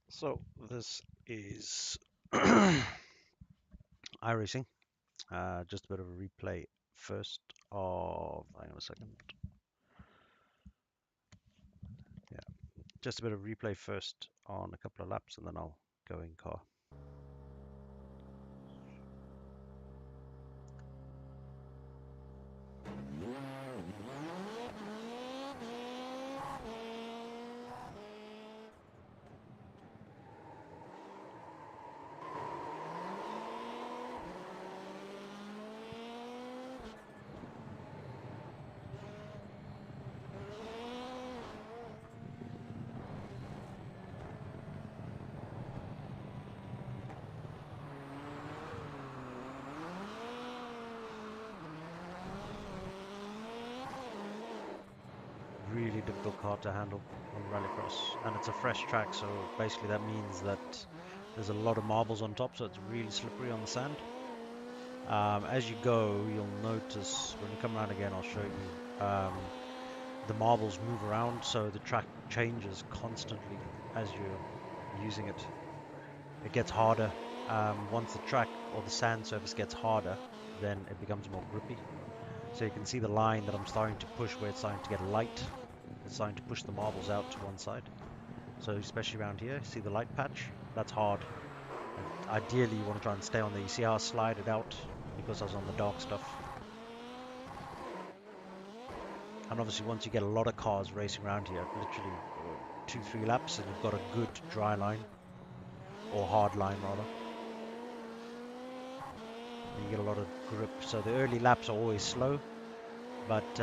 So this is iRacing. Just a bit of a replay first of, hang on a second. Yeah, just a bit of replay first on a couple of laps and then I'll go in car. Really difficult car to handle on Rallycross, and it's a fresh track, so basically that means that there's a lot of marbles on top, so it's really slippery on the sand. As you go, you'll notice when you come around again, I'll show you. The marbles move around, so the track changes constantly as you're using it. It gets harder. Once the track or the sand surface gets harder, then it becomes more grippy. So you can see the line that I'm starting to push where it's starting to get light. It's starting to push the marbles out to one side. So especially around here, see the light patch? That's hard. And ideally you want to try and stay on there. You see how I slide it out because I was on the dark stuff. And obviously once you get a lot of cars racing around here, literally 2-3 laps, and you've got a good dry line, or hard line rather, and you get a lot of grip. So the early laps are always slow, but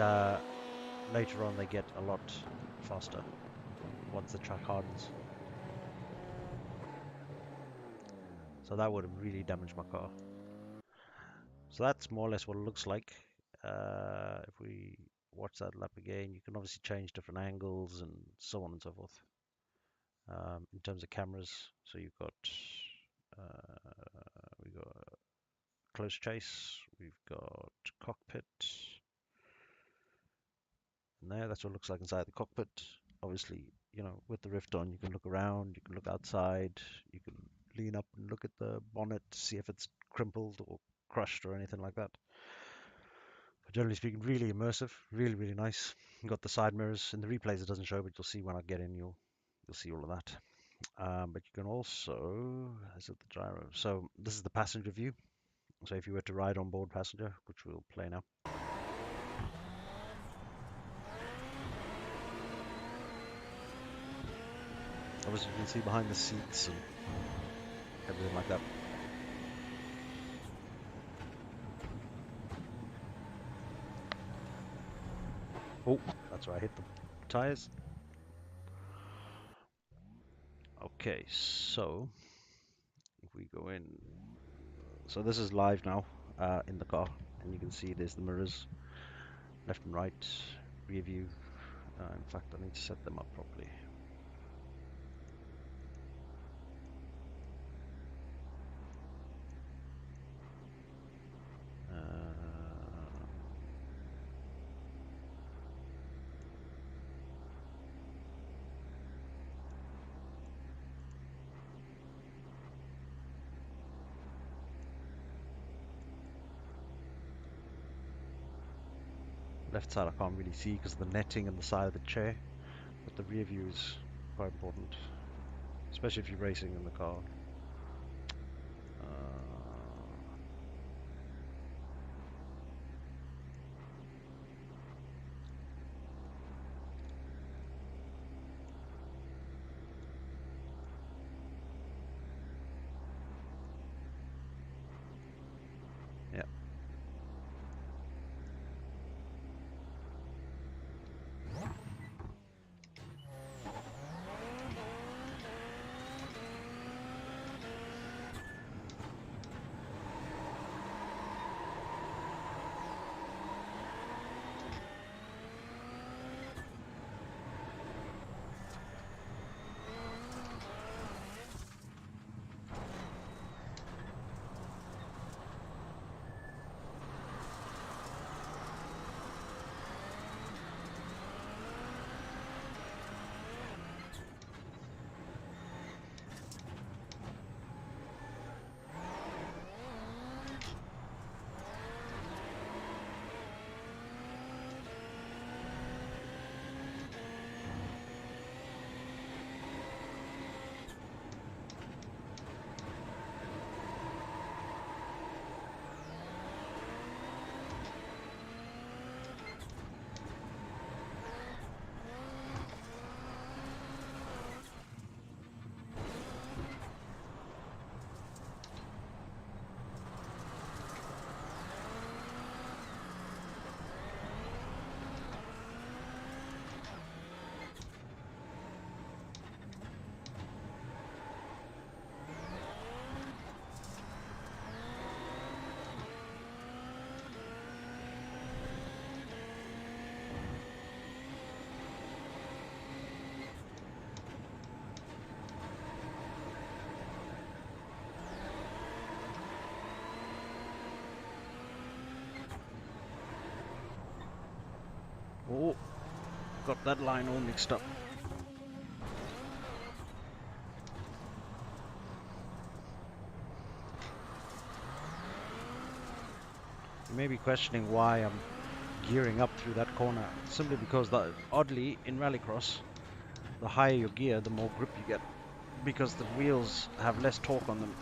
later on they get a lot faster once the track hardens. So that would have really damaged my car. So that's more or less what it looks like. If we watch that lap again, you can obviously change different angles and so on and so forth. In terms of cameras, so you've got we've got close chase, we've got cockpit, and that's what it looks like inside the cockpit. Obviously, with the Rift on, you can look around, you can look outside, you can lean up and look at the bonnet to see if it's crimpled or crushed or anything like that. But generally speaking, really immersive, really, really nice. You've got the side mirrors. In the replays it doesn't show, but you'll see when I get in, you'll see all of that. But you can also, is it the gyro? So this is the passenger view. So if you were to ride on board passenger, which we'll play now. Obviously you can see behind the seats and everything like that. Oh, that's where I hit the tires. Okay, so if we go in, so this is live now in the car, and you can see there's the mirrors, left and right, rear view. In fact, I need to set them up properly. Left side I can't really see because of the netting and the side of the chair, but the rear view is quite important, especially if you're racing in the car. Yeah. got that line all mixed up. You may be questioning why I'm gearing up through that corner. Simply because, oddly, in Rallycross, the higher your gear, the more grip you get, because the wheels have less torque on them.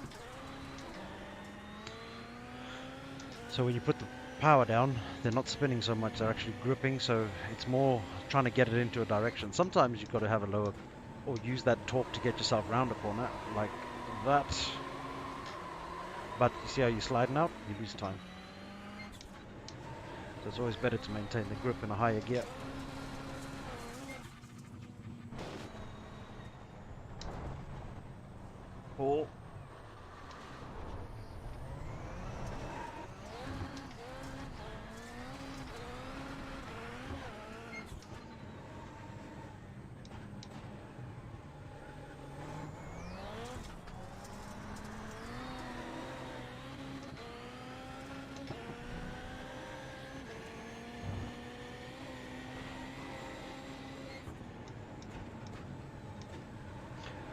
So when you put the power down, they're not spinning so much, they're actually gripping, so it's more trying to get it into a direction. Sometimes you've got to have a lower, or use that torque to get yourself around a corner, like that. But you see how you're sliding out? You lose time. So it's always better to maintain the grip in a higher gear. Oh.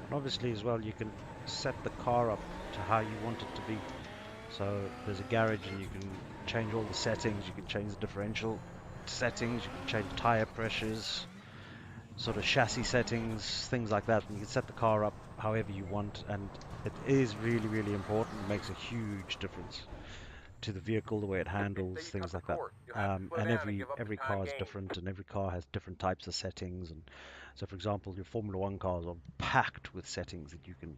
And obviously as well, you can set the car up to how you want it to be. So there's a garage and you can change all the settings, you can change the differential settings, you can change tire pressures, sort of chassis settings, things like that. And you can set the car up however you want, and it is really, really important. It makes a huge difference to the vehicle, the way it handles, things like that. And every car is different, and every car has different types of settings. And so, for example, your Formula One cars are packed with settings that you can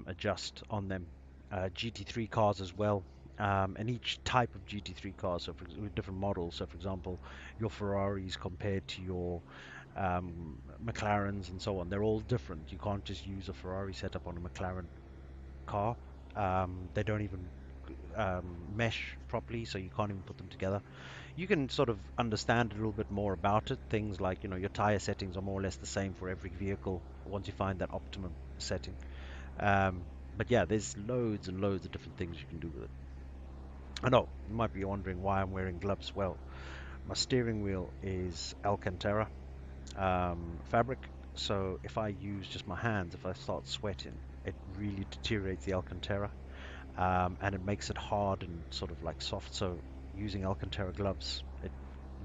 adjust on them. GT3 cars as well, and each type of GT3 car, so with different models. So, for example, your Ferraris compared to your McLarens and so on, they're all different. You can't just use a Ferrari setup on a McLaren car. They don't even mesh properly, so you can't even put them together. You can sort of understand a little bit more about it. Things like, your tire settings are more or less the same for every vehicle once you find that optimum setting. Um, but yeah, there's loads and loads of different things you can do with it. I know you might be wondering why I'm wearing gloves. Well, my steering wheel is Alcantara fabric, so if I use just my hands, if I start sweating, it really deteriorates the Alcantara, and it makes it hard and sort of like soft. So using Alcantara gloves, it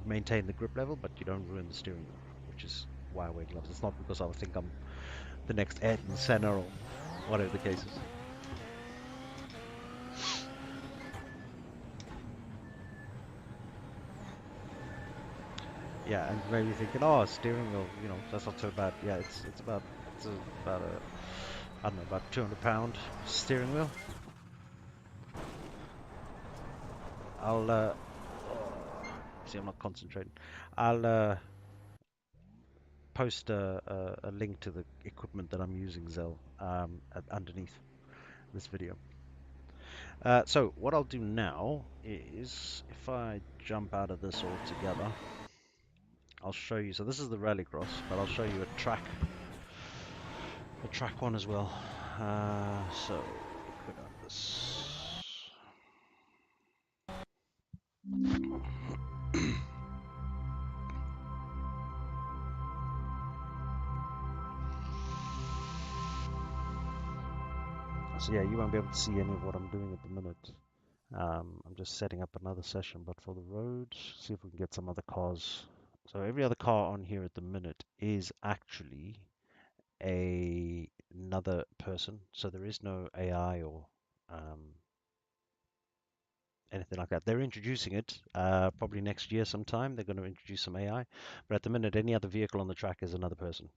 maintain the grip level, but you don't ruin the steering wheel, which is why I wear gloves. It's not because I think I'm the next Ayrton Senna or whatever the case is. Yeah, and maybe thinking, oh, steering wheel, that's not so bad. Yeah, it's about I don't know, about 200 pound steering wheel. I'll see, I'm not concentrating. I'll post a link to the equipment that I'm using, Zell, underneath this video. So what I'll do now is, if I jump out of this altogether, I'll show you. So this is the rallycross, but I'll show you a track one as well. So quit out this. So yeah, you won't be able to see any of what I'm doing at the minute. I'm just setting up another session, but for the road, see if we can get some other cars. So every other car on here at the minute is actually another person. So there is no AI or um, anything like that. They're introducing it probably next year sometime. They're going to introduce some AI, but at the minute, any other vehicle on the track is another person.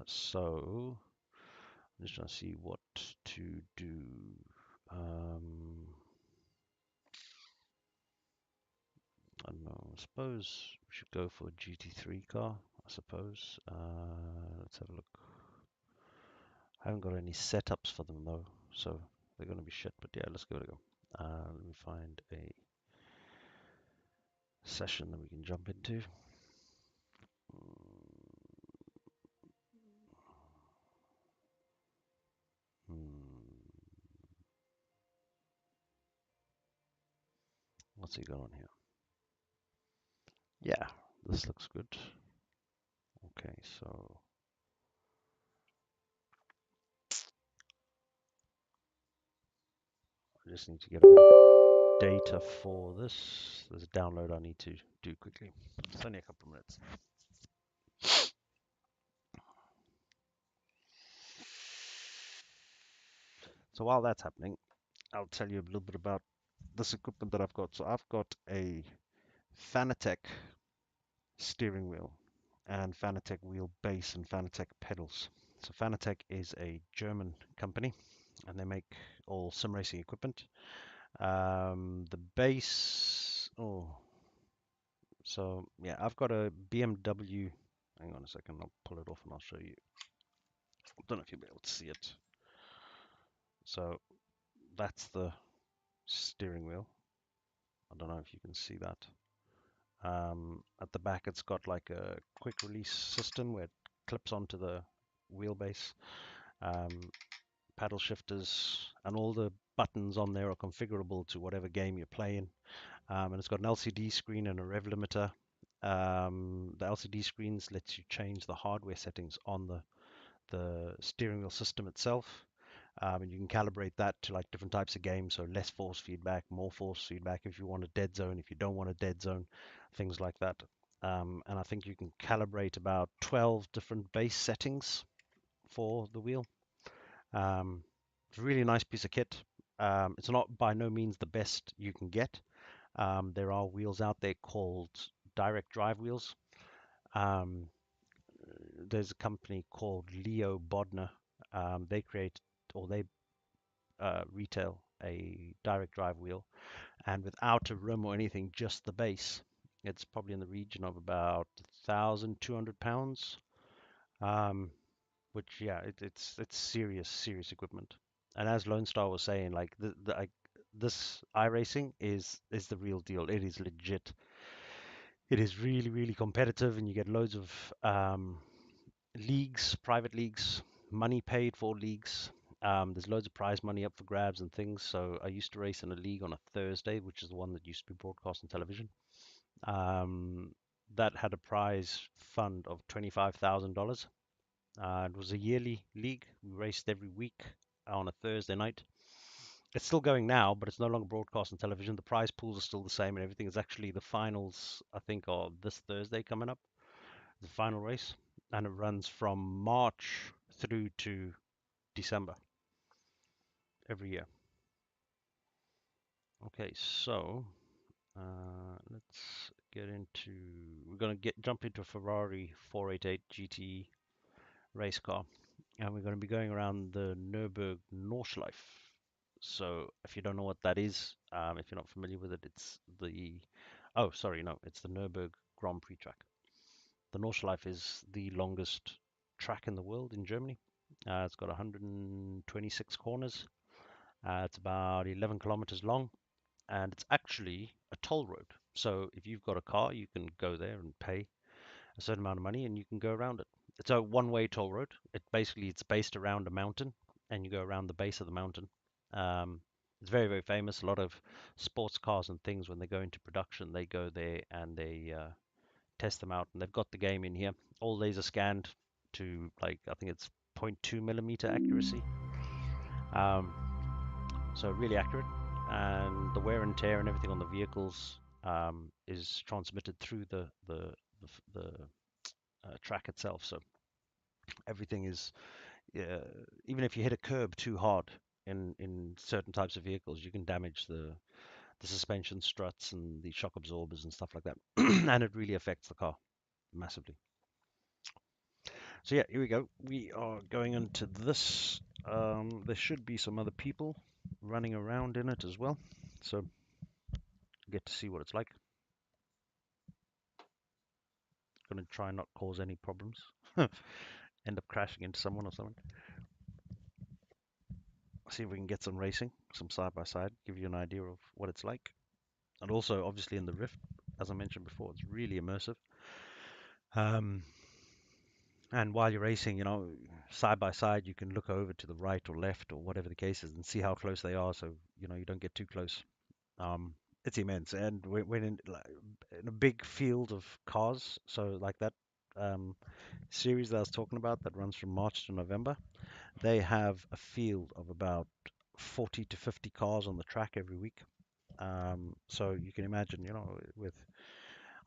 So I'm just trying to see what to do. Um, I don't know. I suppose we should go for a GT3 car. I suppose. Let's have a look. I haven't got any setups for them though, so they're going to be shit. But yeah, let's give it a go. Let me find a session that we can jump into. What's he got on here? Yeah, this looks good. so I just need to get a bit of data for this. There's a download I need to do quickly. It's only a couple of minutes. So while that's happening, I'll tell you a little bit about this equipment that I've got. So I've got a Fanatec steering wheel and Fanatec wheel base and Fanatec pedals. So Fanatec is a German company and they make all sim racing equipment. The base, so yeah, I've got a BMW. Hang on a second, I'll pull it off and I'll show you. I don't know if you'll be able to see it. So that's the steering wheel. I don't know if you can see that. At the back, it's got like a quick release system where it clips onto the wheelbase. Um, Paddle shifters and all the buttons on there are configurable to whatever game you're playing. And it's got an LCD screen and a rev limiter. The LCD screens lets you change the hardware settings on the steering wheel system itself. And you can calibrate that to like different types of games, so less force feedback, more force feedback if you want a dead zone, if you don't want a dead zone, things like that. And I think you can calibrate about 12 different base settings for the wheel. It's a really nice piece of kit. It's not by no means the best you can get. There are wheels out there called direct drive wheels. Um, there's a company called Leo Bodner. They create or they retail a direct drive wheel, and without a rim or anything, just the base, it's probably in the region of about £1,200. Um, which yeah, it's serious equipment. And as Lone Star was saying, like this iRacing is the real deal. It is legit. It is really competitive, and you get loads of leagues, private leagues, money paid for leagues. There's loads of prize money up for grabs and things. So I used to race in a league on a Thursday, which is the one that used to be broadcast on television. Um, that had a prize fund of $25,000. It was a yearly league. We raced every week on a Thursday night. It's still going now, but it's no longer broadcast on television. The prize pools are still the same and everything. Is actually the finals, I think, are this Thursday coming up, the final race, and it runs from March through to December every year. Okay, so let's get into. We're gonna jump into a Ferrari 488 GT race car, and we're going to be going around the Nürburg Nordschleife. So if you don't know what that is, if you're not familiar with it, it's the oh sorry no, it's the Nürburg Grand Prix track. The Nordschleife is the longest track in the world in Germany. It's got 126 corners. It's about 11 kilometers long, and it's actually a toll road. So if you've got a car, you can go there and pay a certain amount of money and you can go around it. It's a one-way toll road. It's based around a mountain and you go around the base of the mountain. Um, it's very famous. A lot of sports cars and things, when they go into production, they go there and they test them out. And they've got the game in here, all laser scanned to like I think it's 0.2 millimeter accuracy. Um, so really accurate, and the wear and tear and everything on the vehicles is transmitted through the track itself. So everything is, even if you hit a curb too hard in certain types of vehicles, you can damage the suspension struts and the shock absorbers and stuff like that, and it really affects the car massively. So yeah, here we go. We are going into this. There should be some other people running around in it as well, so get to see what it's like. Going to try and not cause any problems. End up crashing into someone or something. See if we can get some racing, some side by side, give you an idea of what it's like. And also, obviously, in the Rift, as I mentioned before, it's really immersive. Um, and while you're racing, side by side, you can look over to the right or left or whatever the case is and see how close they are, so you don't get too close. It's immense, and we're in a big field of cars, so like that, series that I was talking about that runs from March to November, they have a field of about 40 to 50 cars on the track every week. So you can imagine, with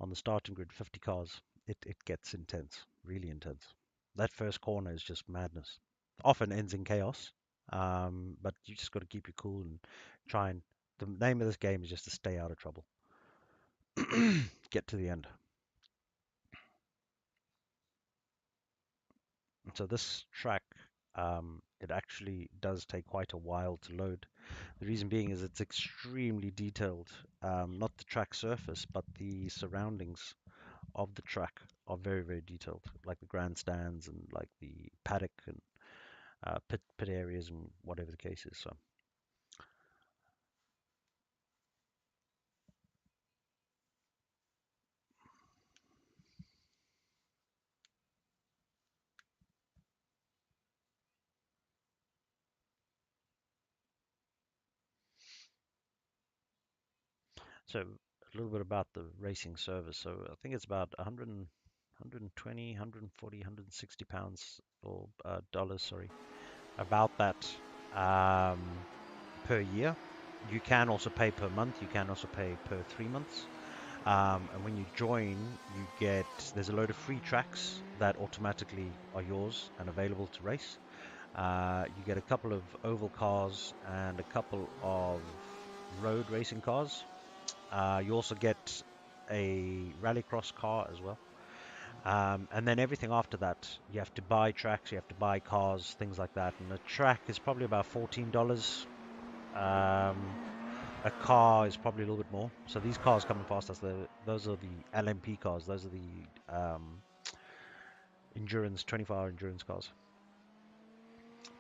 on the starting grid, 50 cars, it gets intense, really intense. That first corner is just madness. Often ends in chaos, but you just got to keep you cool and try and. The name of this game is just to stay out of trouble, get to the end. So this track, it actually does take quite a while to load. The reason being is it's extremely detailed. Not the track surface, but the surroundings of the track are very, very detailed, like the grandstands and like the paddock and pit areas and whatever the case is. So a little bit about the racing service. So I think it's about 100, 120, 140, 160 pounds or dollars, sorry, about that um, per year. You can also pay per month. You can also pay per 3 months. And when you join, there's a load of free tracks that automatically are yours and available to race. You get a couple of oval cars and a couple of road racing cars. You also get a rallycross car as well. And then everything after that, you have to buy tracks, you have to buy cars, things like that. And the track is probably about $14. Um, a car is probably a little bit more. So these cars coming past us, those are the LMP cars. Those are the endurance, 24-hour endurance cars.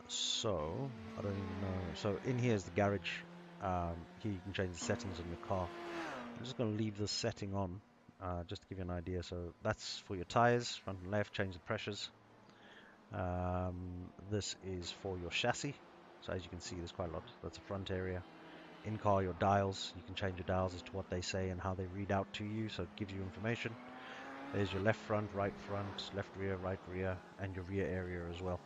So I don't even know. So in here is the garage. Here you can change the settings on your car. I'm just going to leave this setting on just to give you an idea. So that's for your tires, front and left, change the pressures. This is for your chassis. So as you can see, there's quite a lot. That's the front area. In car, your dials. You can change your dials as to what they say and how they read out to you. So it gives you information. There's your left front, left rear, right rear, and your rear area as well.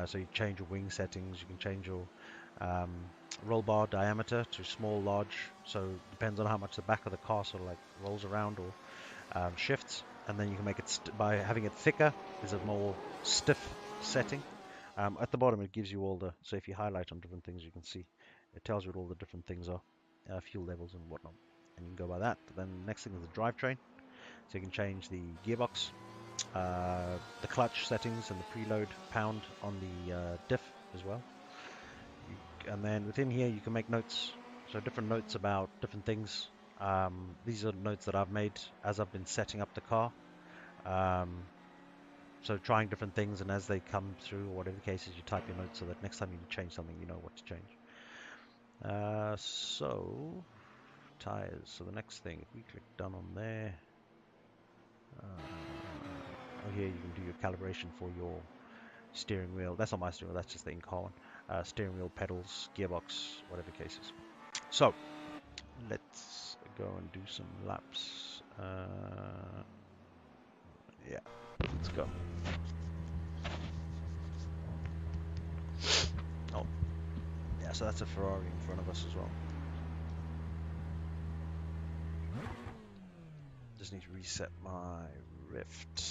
So you change your wing settings. You can change your um, roll bar diameter to small, large. So it depends on how much the back of the car sort of like rolls around or shifts. And then you can make it by having it thicker is a more stiff setting. At the bottom, it gives you all so if you highlight on different things, you can see it tells you what all the different things are, fuel levels and whatnot. And you can go by that. Then the next thing is the drivetrain. So you can change the gearbox, the clutch settings, and the preload pound on the diff as well. And then within here, you can make notes. So different notes about different things. These are notes that I've made as I've been setting up the car. Um, so trying different things, and as they come through, or whatever the case is, you type your notes so that next time you change something, you know what to change. So tires. So the next thing, if we click done on there, here you can do your calibration for your steering wheel. That's not my steering wheel, that's just the in-car one. Steering wheel, pedals, gearbox, whatever the case is. So let's go and do some laps. Yeah, let's go. Oh, yeah, so that's a Ferrari in front of us as well. Just need to reset my Rift.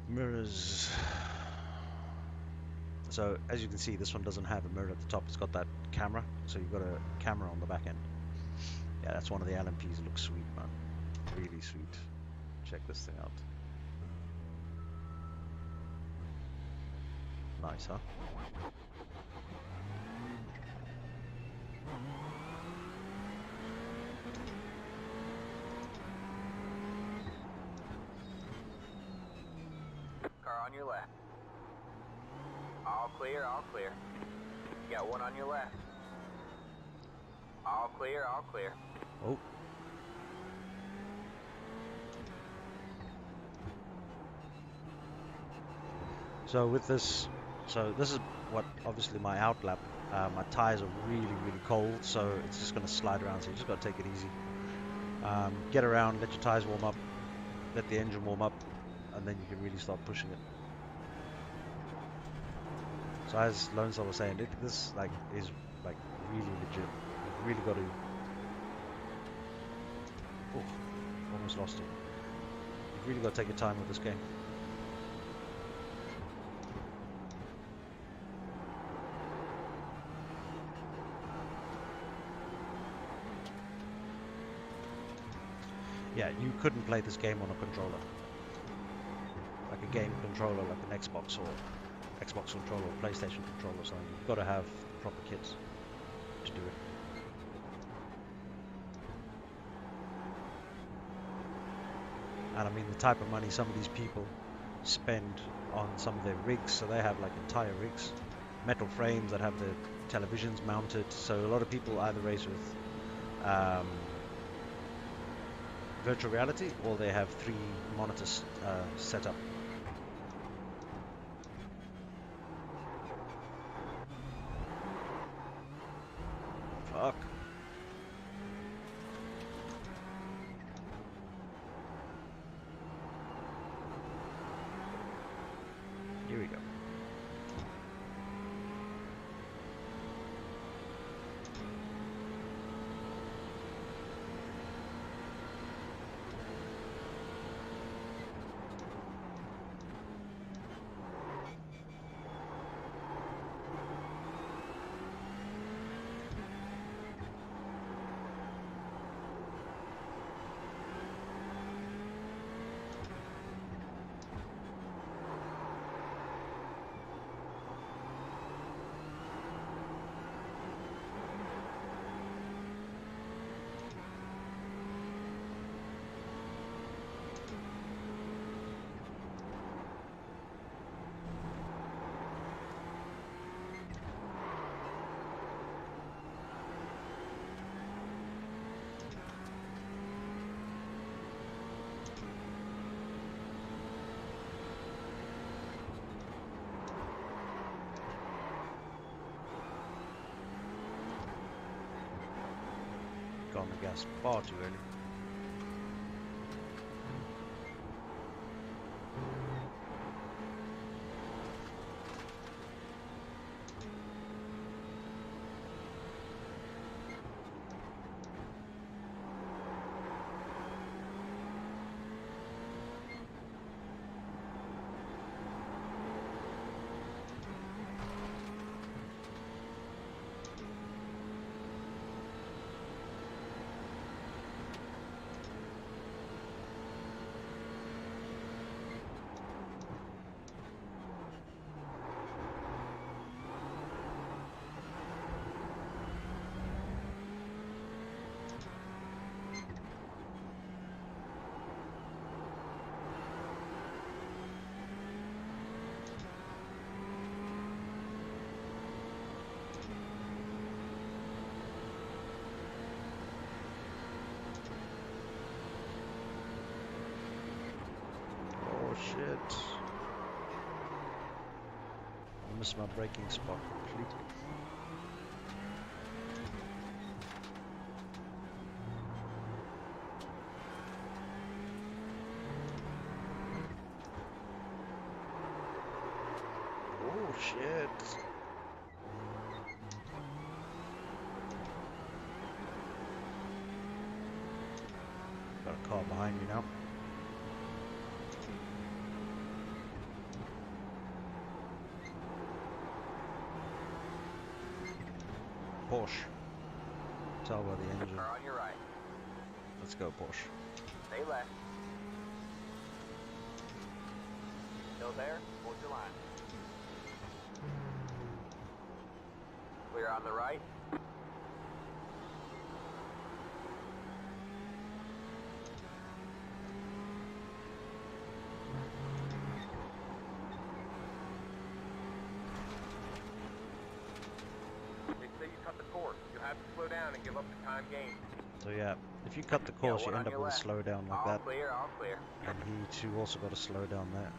Mirrors. So as you can see, this one doesn't have a mirror at the top. It's got that camera. So you've got a camera on the back end. Yeah, that's one of the LMPs. It looks sweet, man. Really sweet. Check this thing out. Nice, huh? Car on your left. All clear, all clear. Got one on your left. All clear, all clear. Oh. So with this So this is what, obviously my out lap, my tires are really, really cold, so it's just going to slide around, so you just got to take it easy. Get around, let your tires warm up, let the engine warm up, and then you can really start pushing it. So as Lone Star was saying, this like is like really legit. You've really got to. Oh, almost lost it. You've really got to take your time with this game. Yeah, you couldn't play this game on a controller, like a game controller, like an Xbox or Xbox controller or PlayStation controller or something. You've got to have proper kits to do it. And I mean, the type of money some of these people spend on some of their rigs, so they have like entire rigs, metal frames that have the televisions mounted. So a lot of people either race with virtual reality, or they have 3 monitors set up. Fuck. Here we go. Got on the gas far too early. Oh shit. I missed my braking spot completely. Oh shit. Got a car behind me now. Porsche. Tell by the engine. Car on your right. Let's go, Porsche. Stay left. Still there? Hold your line. Clear on the right. They say you cut the course. You have to slow down and give up the time gained. So yeah, if you cut the course, you one end on up your with a left. slowdown like All that. clear, all clear. And he too also got a slowdown there.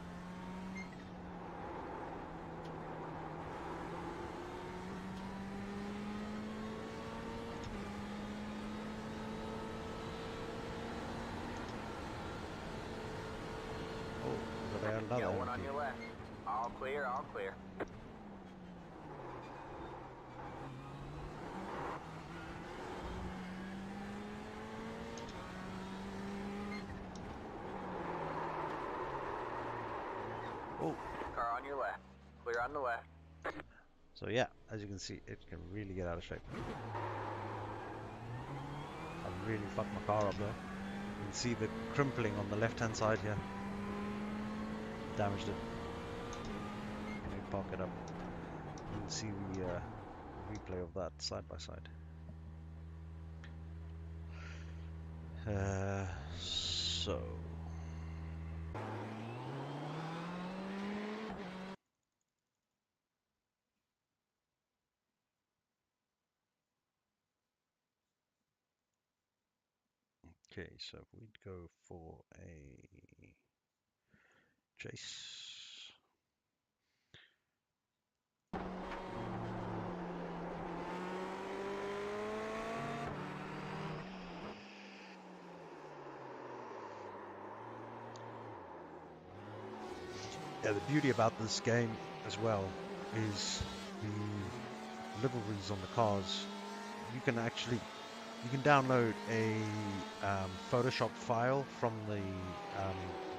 another Got one on empty. your left. All clear, all clear. Oh, Car on your left. Clear on the left. so yeah, as you can see, it can really get out of shape. I've really fucked my car up there. You can see the crimpling on the left-hand side here. Damaged it. Let me park it up. You can see the replay of that side by side. So okay, so if we'd go for a chase. Yeah, the beauty about this game as well is the liveries on the cars. You can actually download a Photoshop file from the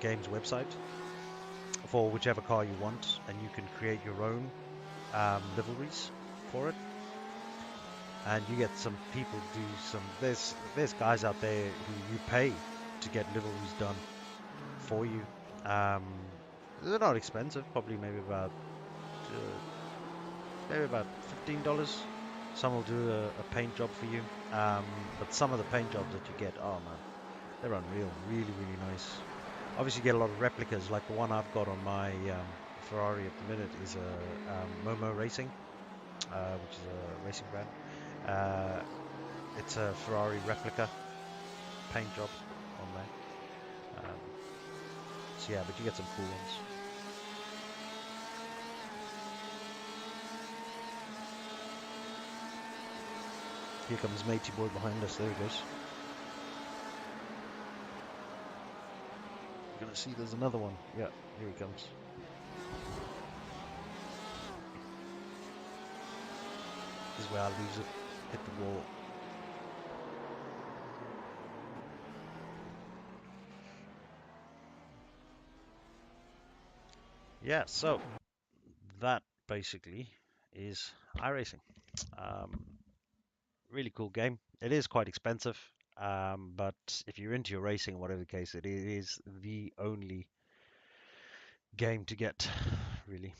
game's website for whichever car you want, and you can create your own liveries for it. And you get some people do some. There's guys out there who you pay to get liveries done for you. Um, they're not expensive, probably maybe about $15. Some will do a paint job for you, but some of the paint jobs that you get, oh man, they're unreal, really, really nice. Obviously, you get a lot of replicas, like the one I've got on my Ferrari at the minute is a Momo Racing, which is a racing brand. Uh, it's a Ferrari replica paint job on there. So yeah, but you get some cool ones. Here comes Matey Boy behind us. There he goes. You're gonna see there's another one. Yeah, here he comes. This is where I lose it. Hit the wall. Yeah, so that basically is iRacing. Um, really cool game. It is quite expensive, but if you're into your racing, whatever the case, it is the only game to get, really.